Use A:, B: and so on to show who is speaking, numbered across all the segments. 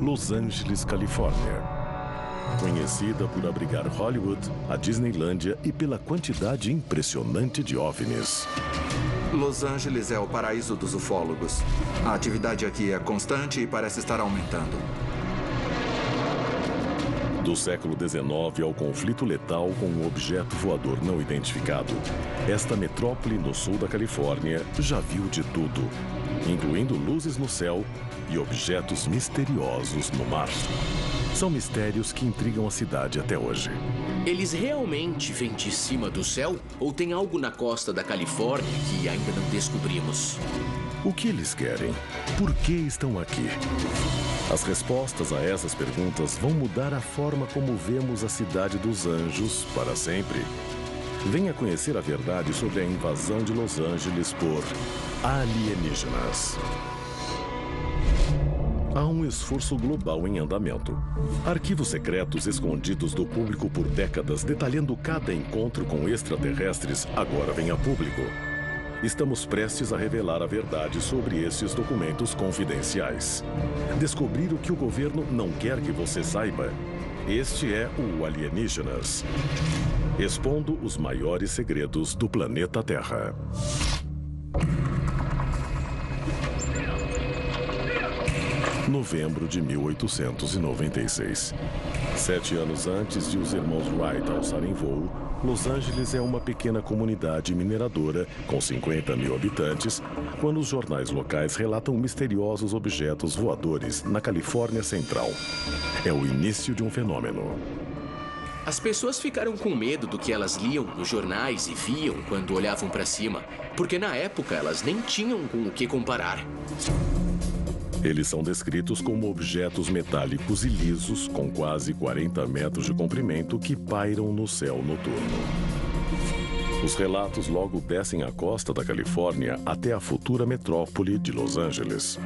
A: Los Angeles, Califórnia. Conhecida por abrigar Hollywood, a Disneylândia e pela quantidade impressionante de OVNIs.
B: Los Angeles é o paraíso dos ufólogos. A atividade aqui é constante e parece estar aumentando.
A: Do século XIX ao conflito letal com um objeto voador não identificado, esta metrópole no sul da Califórnia já viu de tudo, incluindo luzes no céu e objetos misteriosos no mar. São mistérios que intrigam a cidade até hoje.
C: Eles realmente vêm de cima do céu? Ou tem algo na costa da Califórnia que ainda não descobrimos?
A: O que eles querem? Por que estão aqui? As respostas a essas perguntas vão mudar a forma como vemos a cidade dos anjos para sempre. Venha conhecer a verdade sobre a invasão de Los Angeles por alienígenas. Há um esforço global em andamento. Arquivos secretos escondidos do público por décadas, detalhando cada encontro com extraterrestres, agora vêm a público. Estamos prestes a revelar a verdade sobre esses documentos confidenciais. Descobrir o que o governo não quer que você saiba. Este é o Alienígenas, expondo os maiores segredos do planeta Terra. Novembro de 1896. 7 anos antes de os irmãos Wright alçarem voo, Los Angeles é uma pequena comunidade mineradora com 50 mil habitantes, quando os jornais locais relatam misteriosos objetos voadores na Califórnia Central. É o início de um fenômeno.
C: As pessoas ficaram com medo do que elas liam nos jornais e viam quando olhavam para cima, porque na época elas nem tinham com o que comparar.
A: Eles são descritos como objetos metálicos e lisos com quase 40 metros de comprimento que pairam no céu noturno. Os relatos logo descem a costa da Califórnia até a futura metrópole de Los Angeles.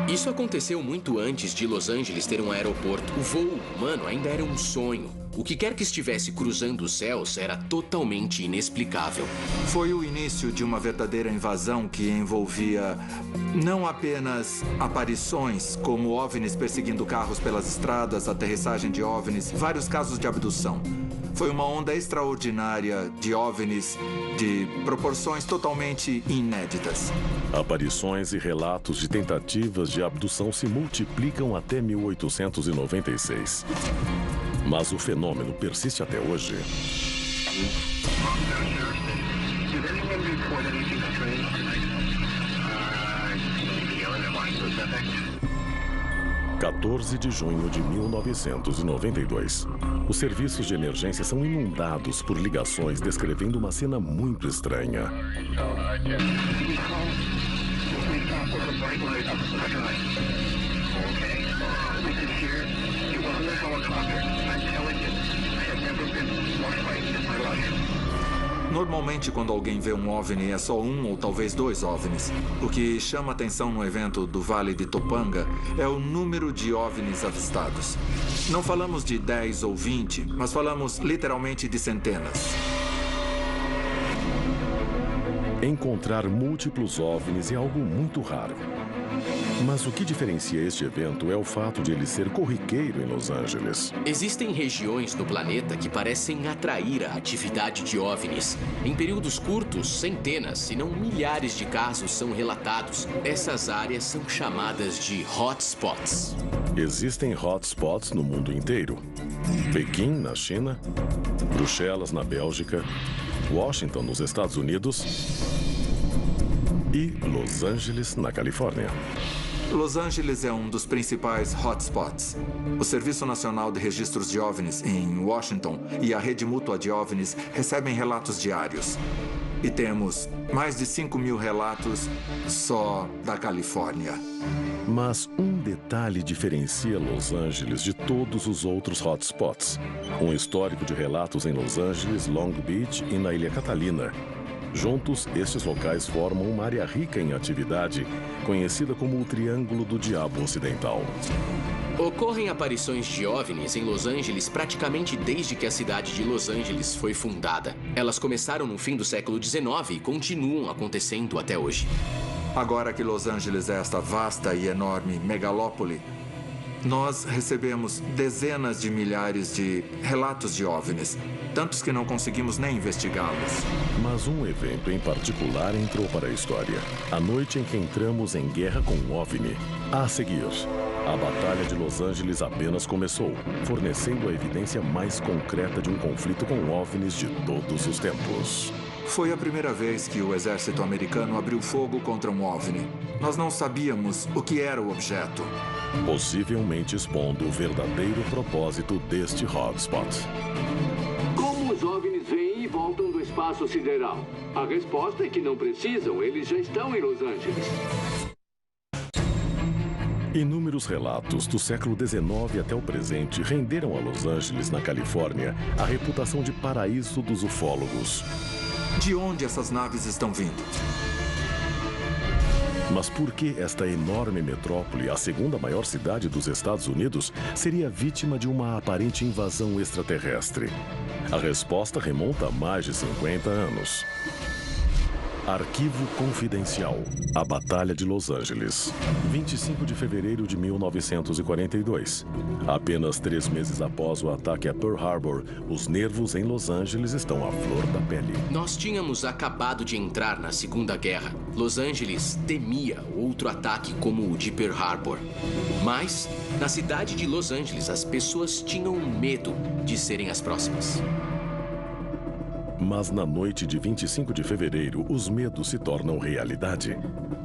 C: Isso aconteceu muito antes de Los Angeles ter um aeroporto. O voo humano ainda era um sonho. O que quer que estivesse cruzando os céus era totalmente inexplicável.
B: Foi o início de uma verdadeira invasão que envolvia não apenas aparições, como OVNIs perseguindo carros pelas estradas, aterrissagem de OVNIs, vários casos de abdução. Foi uma onda extraordinária de OVNIs de proporções totalmente inéditas.
A: Aparições e relatos de tentativas de abdução se multiplicam até 1896. Mas o fenômeno persiste até hoje. Dia 14 de junho de 1992. Os serviços de emergência são inundados por ligações descrevendo uma cena muito estranha.
B: Normalmente, quando alguém vê um OVNI, é só um ou talvez 2 OVNIs. O que chama atenção no evento do Vale de Topanga é o número de OVNIs avistados. Não falamos de 10 ou 20, mas falamos literalmente de centenas.
A: Encontrar múltiplos OVNIs é algo muito raro. Mas o que diferencia este evento é o fato de ele ser corriqueiro em Los Angeles.
C: Existem regiões no planeta que parecem atrair a atividade de OVNIs. Em períodos curtos, centenas, se não milhares de casos são relatados. Essas áreas são chamadas de hotspots.
A: Existem hotspots no mundo inteiro. Pequim, na China, Bruxelas, na Bélgica, Washington, nos Estados Unidos e Los Angeles, na Califórnia.
B: Los Angeles é um dos principais hotspots. O Serviço Nacional de Registros de OVNIs em Washington e a Rede Mútua de OVNIs recebem relatos diários. E temos mais de 5.000 relatos só da Califórnia.
A: Mas um detalhe diferencia Los Angeles de todos os outros hotspots. Um histórico de relatos em Los Angeles, Long Beach e na Ilha Catalina. Juntos, estes locais formam uma área rica em atividade, conhecida como o Triângulo do Diabo Ocidental.
C: Ocorrem aparições de OVNIs em Los Angeles praticamente desde que a cidade de Los Angeles foi fundada. Elas começaram no fim do século XIX e continuam acontecendo até hoje.
B: Agora que Los Angeles é esta vasta e enorme megalópole, nós recebemos dezenas de milhares de relatos de OVNIs, tantos que não conseguimos nem investigá-los.
A: Mas um evento em particular entrou para a história. A noite em que entramos em guerra com um OVNI. A seguir, a Batalha de Los Angeles apenas começou, fornecendo a evidência mais concreta de um conflito com OVNIs de todos os tempos.
B: Foi a primeira vez que o exército americano abriu fogo contra um OVNI. Nós não sabíamos o que era o objeto.
A: Possivelmente expondo o verdadeiro propósito deste hotspot.
D: Como os OVNIs vêm e voltam do espaço sideral? A resposta é que não precisam, eles já estão em Los Angeles.
A: Inúmeros relatos do século XIX até o presente renderam a Los Angeles, na Califórnia, a reputação de paraíso dos ufólogos.
B: De onde essas naves estão vindo?
A: Mas por que esta enorme metrópole, a segunda maior cidade dos Estados Unidos, seria vítima de uma aparente invasão extraterrestre? A resposta remonta a mais de 50 anos. Arquivo Confidencial. A Batalha de Los Angeles. 25 de fevereiro de 1942. Apenas 3 meses após o ataque a Pearl Harbor, os nervos em Los Angeles estão à flor da pele.
C: Nós tínhamos acabado de entrar na Segunda Guerra. Los Angeles temia outro ataque como o de Pearl Harbor. Mas, na cidade de Los Angeles, as pessoas tinham medo de serem as próximas.
A: Mas na noite de 25 de fevereiro, os medos se tornam realidade.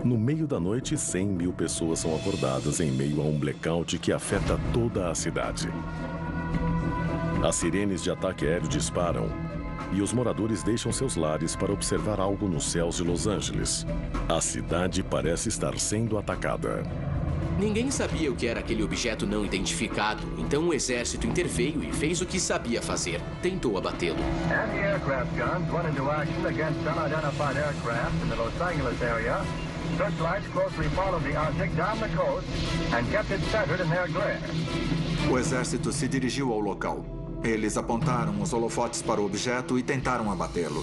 A: No meio da noite, 100 mil pessoas são acordadas em meio a um blackout que afeta toda a cidade. As sirenes de ataque aéreo disparam e os moradores deixam seus lares para observar algo nos céus de Los Angeles. A cidade parece estar sendo atacada.
C: Ninguém sabia o que era aquele objeto não identificado, então o exército interveio e fez o que sabia fazer. Tentou abatê-lo.
E: Anti-aircraft guns went into action against unidentified aircraft in the Los Angeles area. Searchlights closely followed the object down the coast and kept it centered in their glare.
B: O exército se dirigiu ao local. Eles apontaram os holofotes para o objeto e tentaram abatê-lo.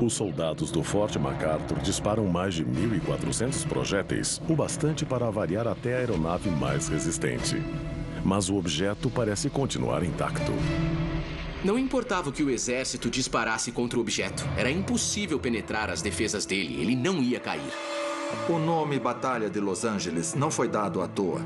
A: Os soldados do Forte MacArthur disparam mais de 1.400 projéteis, o bastante para avariar até a aeronave mais resistente. Mas o objeto parece continuar intacto.
C: Não importava o que o exército disparasse contra o objeto. Era impossível penetrar as defesas dele. Ele não ia cair.
B: O nome Batalha de Los Angeles não foi dado à toa.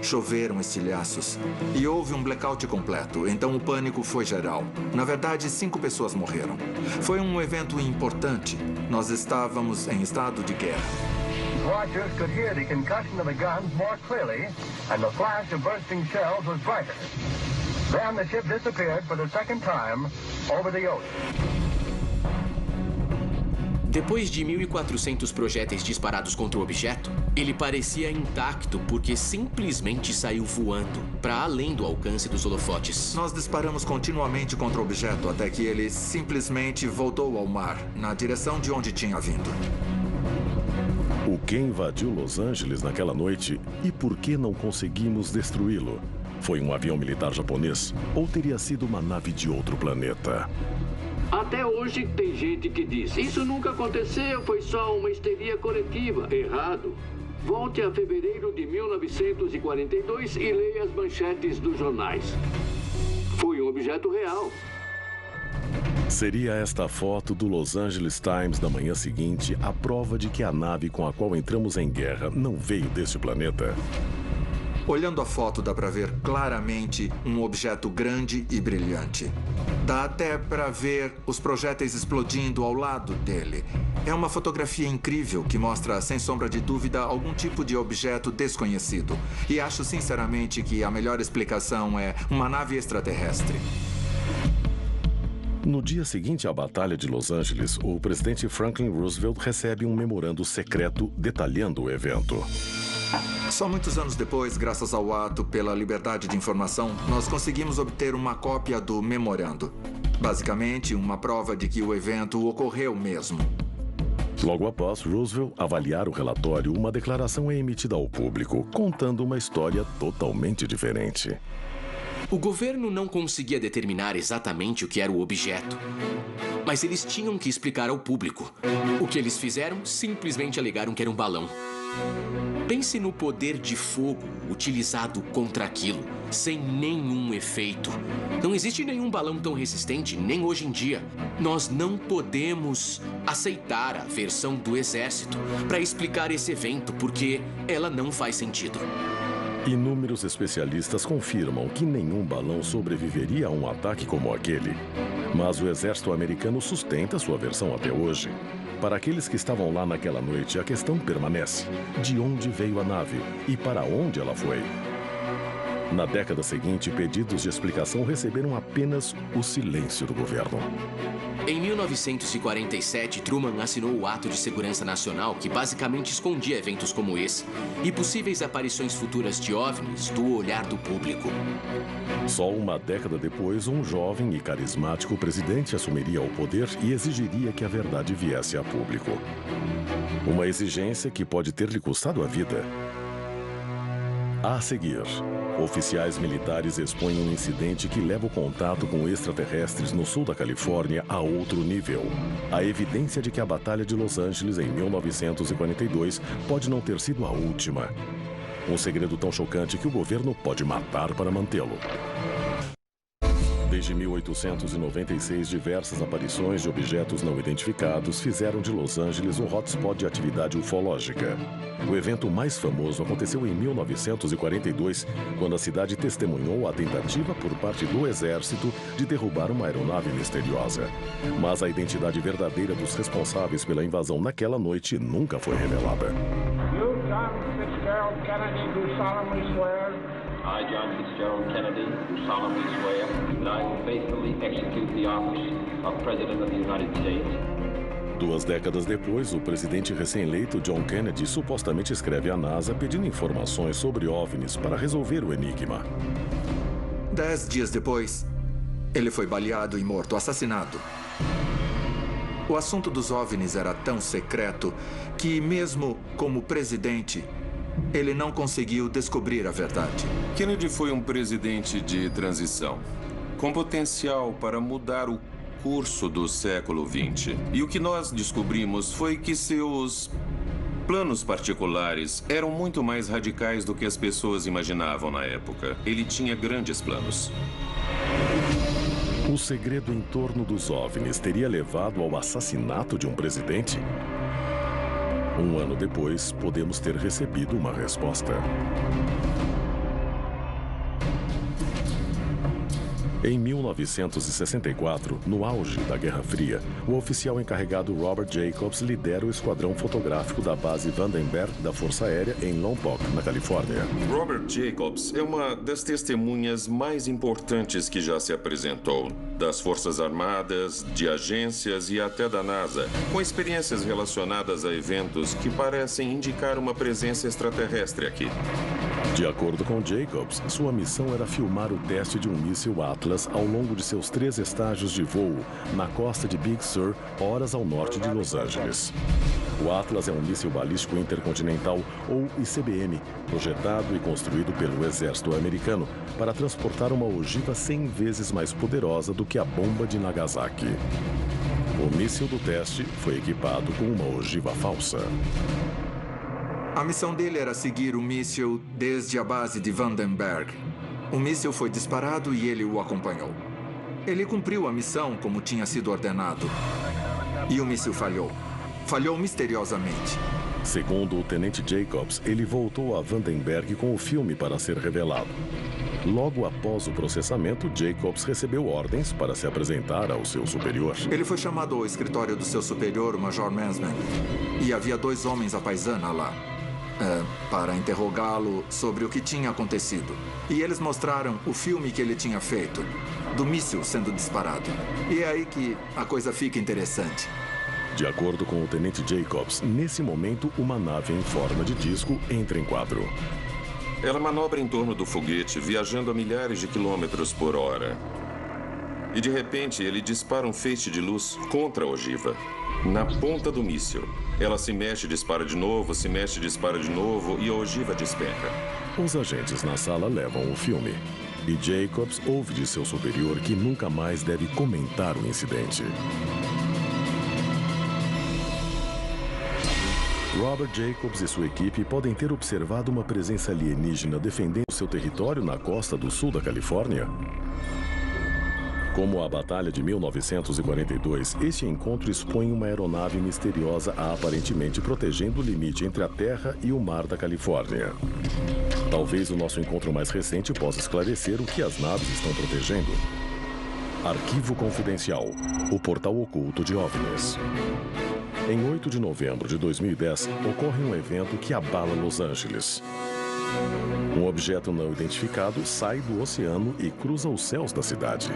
B: Choveram estilhaços e houve um blackout completo, então o pânico foi geral. Na verdade, 5 pessoas morreram. Foi um evento importante. Nós estávamos em estado de guerra.
E: Watchers could hear the concussion of the guns more clearly, and the flash of bursting shells was brighter. Then the ship disappeared for the second time over the ocean.
C: Depois de 1.400 projéteis disparados contra o objeto, ele parecia intacto porque simplesmente saiu voando para além do alcance dos holofotes.
B: Nós disparamos continuamente contra o objeto até que ele simplesmente voltou ao mar, na direção de onde tinha vindo.
A: O que invadiu Los Angeles naquela noite e por que não conseguimos destruí-lo? Foi um avião militar japonês ou teria sido uma nave de outro planeta?
D: Até hoje tem gente que diz, isso nunca aconteceu, foi só uma histeria coletiva. Errado. Volte a fevereiro de 1942 e leia as manchetes dos jornais. Foi um objeto real.
A: Seria esta foto do Los Angeles Times na manhã seguinte a prova de que a nave com a qual entramos em guerra não veio deste planeta?
B: Olhando a foto, dá para ver claramente um objeto grande e brilhante. Dá até para ver os projéteis explodindo ao lado dele. É uma fotografia incrível que mostra, sem sombra de dúvida, algum tipo de objeto desconhecido. E acho sinceramente que a melhor explicação é uma nave extraterrestre.
A: No dia seguinte à Batalha de Los Angeles, o presidente Franklin Roosevelt recebe um memorando secreto detalhando o evento.
B: Só muitos anos depois, graças ao ato pela liberdade de informação, nós conseguimos obter uma cópia do memorando. Basicamente, uma prova de que o evento ocorreu mesmo.
A: Logo após Roosevelt avaliar o relatório, uma declaração é emitida ao público, contando uma história totalmente diferente.
C: O governo não conseguia determinar exatamente o que era o objeto, mas eles tinham que explicar ao público. O que eles fizeram? Simplesmente alegaram que era um balão. Pense no poder de fogo utilizado contra aquilo, sem nenhum efeito. Não existe nenhum balão tão resistente, nem hoje em dia. Nós não podemos aceitar a versão do exército para explicar esse evento, porque ela não faz sentido.
A: Inúmeros especialistas confirmam que nenhum balão sobreviveria a um ataque como aquele. Mas o exército americano sustenta sua versão até hoje. Para aqueles que estavam lá naquela noite, a questão permanece: de onde veio a nave e para onde ela foi? Na década seguinte, pedidos de explicação receberam apenas o silêncio do governo.
C: Em 1947, Truman assinou o Ato de Segurança Nacional, que basicamente escondia eventos como esse e possíveis aparições futuras de OVNIs do olhar do público.
A: Só uma década depois, um jovem e carismático presidente assumiria o poder e exigiria que a verdade viesse a público. Uma exigência que pode ter lhe custado a vida. A seguir, oficiais militares expõem um incidente que leva o contato com extraterrestres no sul da Califórnia a outro nível. A evidência de que a Batalha de Los Angeles em 1942 pode não ter sido a última. Um segredo tão chocante que o governo pode matar para mantê-lo. Desde 1896, diversas aparições de objetos não identificados fizeram de Los Angeles um hotspot de atividade ufológica. O evento mais famoso aconteceu em 1942, quando a cidade testemunhou a tentativa por parte do exército de derrubar uma aeronave misteriosa. Mas a identidade verdadeira dos responsáveis pela invasão naquela noite nunca foi revelada.
F: You, John Fitzgerald Kennedy, do solemnly swear.
G: I, John Fitzgerald Kennedy, do solemnly swear that I will faithfully execute the office of President of the United States.
A: 2 décadas depois, o presidente recém-eleito John Kennedy supostamente escreve à NASA pedindo informações sobre OVNIs para resolver o enigma.
B: 10 dias depois, ele foi baleado e morto, assassinado. O assunto dos OVNIs era tão secreto que, mesmo como presidente, ele não conseguiu descobrir a verdade.
H: Kennedy foi um presidente de transição, com potencial para mudar o curso do século XX. E o que nós descobrimos foi que seus planos particulares eram muito mais radicais do que as pessoas imaginavam na época. Ele tinha grandes planos.
A: O segredo em torno dos OVNIs teria levado ao assassinato de um presidente? Um ano depois, podemos ter recebido uma resposta. Em 1964, no auge da Guerra Fria, o oficial encarregado Robert Jacobs lidera o esquadrão fotográfico da base Vandenberg da Força Aérea em Lompoc, na Califórnia.
H: Robert Jacobs é uma das testemunhas mais importantes que já se apresentou, das Forças Armadas, de agências e até da NASA, com experiências relacionadas a eventos que parecem indicar uma presença extraterrestre aqui.
A: De acordo com Jacobs, sua missão era filmar o teste de um míssil Atlas ao longo de seus 3 estágios de voo na costa de Big Sur, horas ao norte de Los Angeles. O Atlas é um míssil balístico intercontinental, ou ICBM, projetado e construído pelo exército americano para transportar uma ogiva 100 vezes mais poderosa do que a bomba de Nagasaki. O míssil do teste foi equipado com uma ogiva falsa.
B: A missão dele era seguir o míssil desde a base de Vandenberg. O míssil foi disparado e ele o acompanhou. Ele cumpriu a missão como tinha sido ordenado. E o míssil falhou. Falhou misteriosamente.
A: Segundo o tenente Jacobs, ele voltou a Vandenberg com o filme para ser revelado. Logo após o processamento, Jacobs recebeu ordens para se apresentar ao seu superior.
B: Ele foi chamado ao escritório do seu superior, o Major Mansman. E havia 2 homens à paisana lá, para interrogá-lo sobre o que tinha acontecido. E eles mostraram o filme que ele tinha feito, do míssil sendo disparado. E é aí que a coisa fica interessante.
A: De acordo com o tenente Jacobs, nesse momento, uma nave em forma de disco entra em quadro.
H: Ela manobra em torno do foguete, viajando a milhares de quilômetros por hora. E de repente, ele dispara um feixe de luz contra a ogiva, na ponta do míssil. Ela se mexe, dispara de novo, se mexe, dispara de novo e a ogiva despenca.
A: Os agentes na sala levam o filme. E Jacobs ouve de seu superior que nunca mais deve comentar o incidente. Robert Jacobs e sua equipe podem ter observado uma presença alienígena defendendo seu território na costa do sul da Califórnia? Como a Batalha de 1942, este encontro expõe uma aeronave misteriosa aparentemente protegendo o limite entre a Terra e o Mar da Califórnia. Talvez o nosso encontro mais recente possa esclarecer o que as naves estão protegendo. Arquivo Confidencial, o portal oculto de OVNIs. Em 8 de novembro de 2010, ocorre um evento que abala Los Angeles. Um objeto não identificado sai do oceano e cruza os céus da cidade.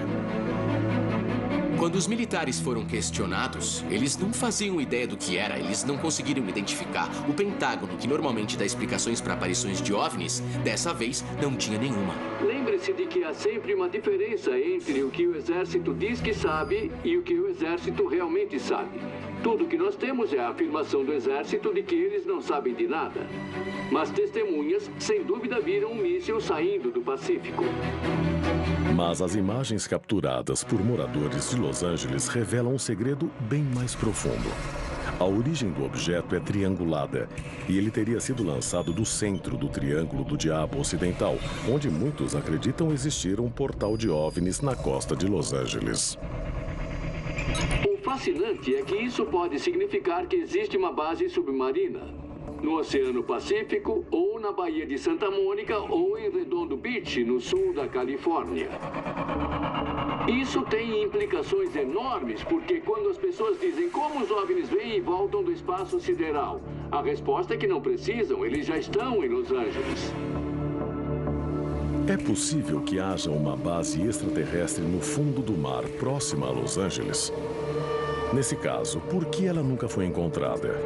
C: Quando os militares foram questionados, eles não faziam ideia do que era, eles não conseguiram identificar. O Pentágono, que normalmente dá explicações para aparições de OVNIs, dessa vez não tinha nenhuma.
D: Lembre-se de que há sempre uma diferença entre o que o exército diz que sabe e o que o exército realmente sabe. Tudo que nós temos é a afirmação do exército de que eles não sabem de nada. Mas testemunhas, sem dúvida, viram um míssil saindo do Pacífico.
A: Mas as imagens capturadas por moradores de Los Angeles revelam um segredo bem mais profundo. A origem do objeto é triangulada e ele teria sido lançado do centro do Triângulo do Diabo Ocidental, onde muitos acreditam existir um portal de OVNIs na costa de Los Angeles.
D: O fascinante é que isso pode significar que existe uma base submarina no Oceano Pacífico, ou na Baía de Santa Mônica, ou em Redondo Beach, no sul da Califórnia. Isso tem implicações enormes, porque quando as pessoas dizem como os OVNIs vêm e voltam do espaço sideral, a resposta é que não precisam, eles já estão em Los Angeles.
A: É possível que haja uma base extraterrestre no fundo do mar, próxima a Los Angeles? Nesse caso, por que ela nunca foi encontrada?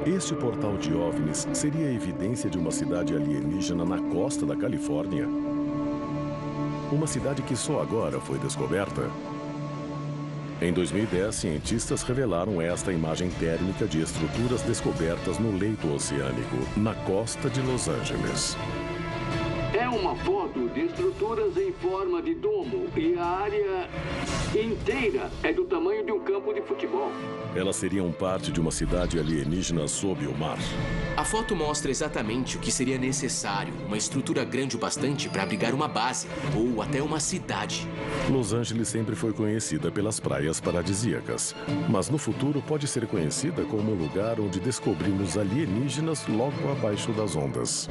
A: Este portal de OVNIs seria evidência de uma cidade alienígena na costa da Califórnia? Uma cidade que só agora foi descoberta? Em 2010, cientistas revelaram esta imagem térmica de estruturas descobertas no leito oceânico, na costa de Los Angeles.
D: É uma foto de estruturas em forma de domo e a área inteira é do tamanho de um campo de futebol.
A: Elas seriam parte de uma cidade alienígena sob o mar.
C: A foto mostra exatamente o que seria necessário, uma estrutura grande o bastante para abrigar uma base, ou até uma cidade.
A: Los Angeles sempre foi conhecida pelas praias paradisíacas, mas no futuro pode ser conhecida como o lugar onde descobrimos alienígenas logo abaixo das ondas.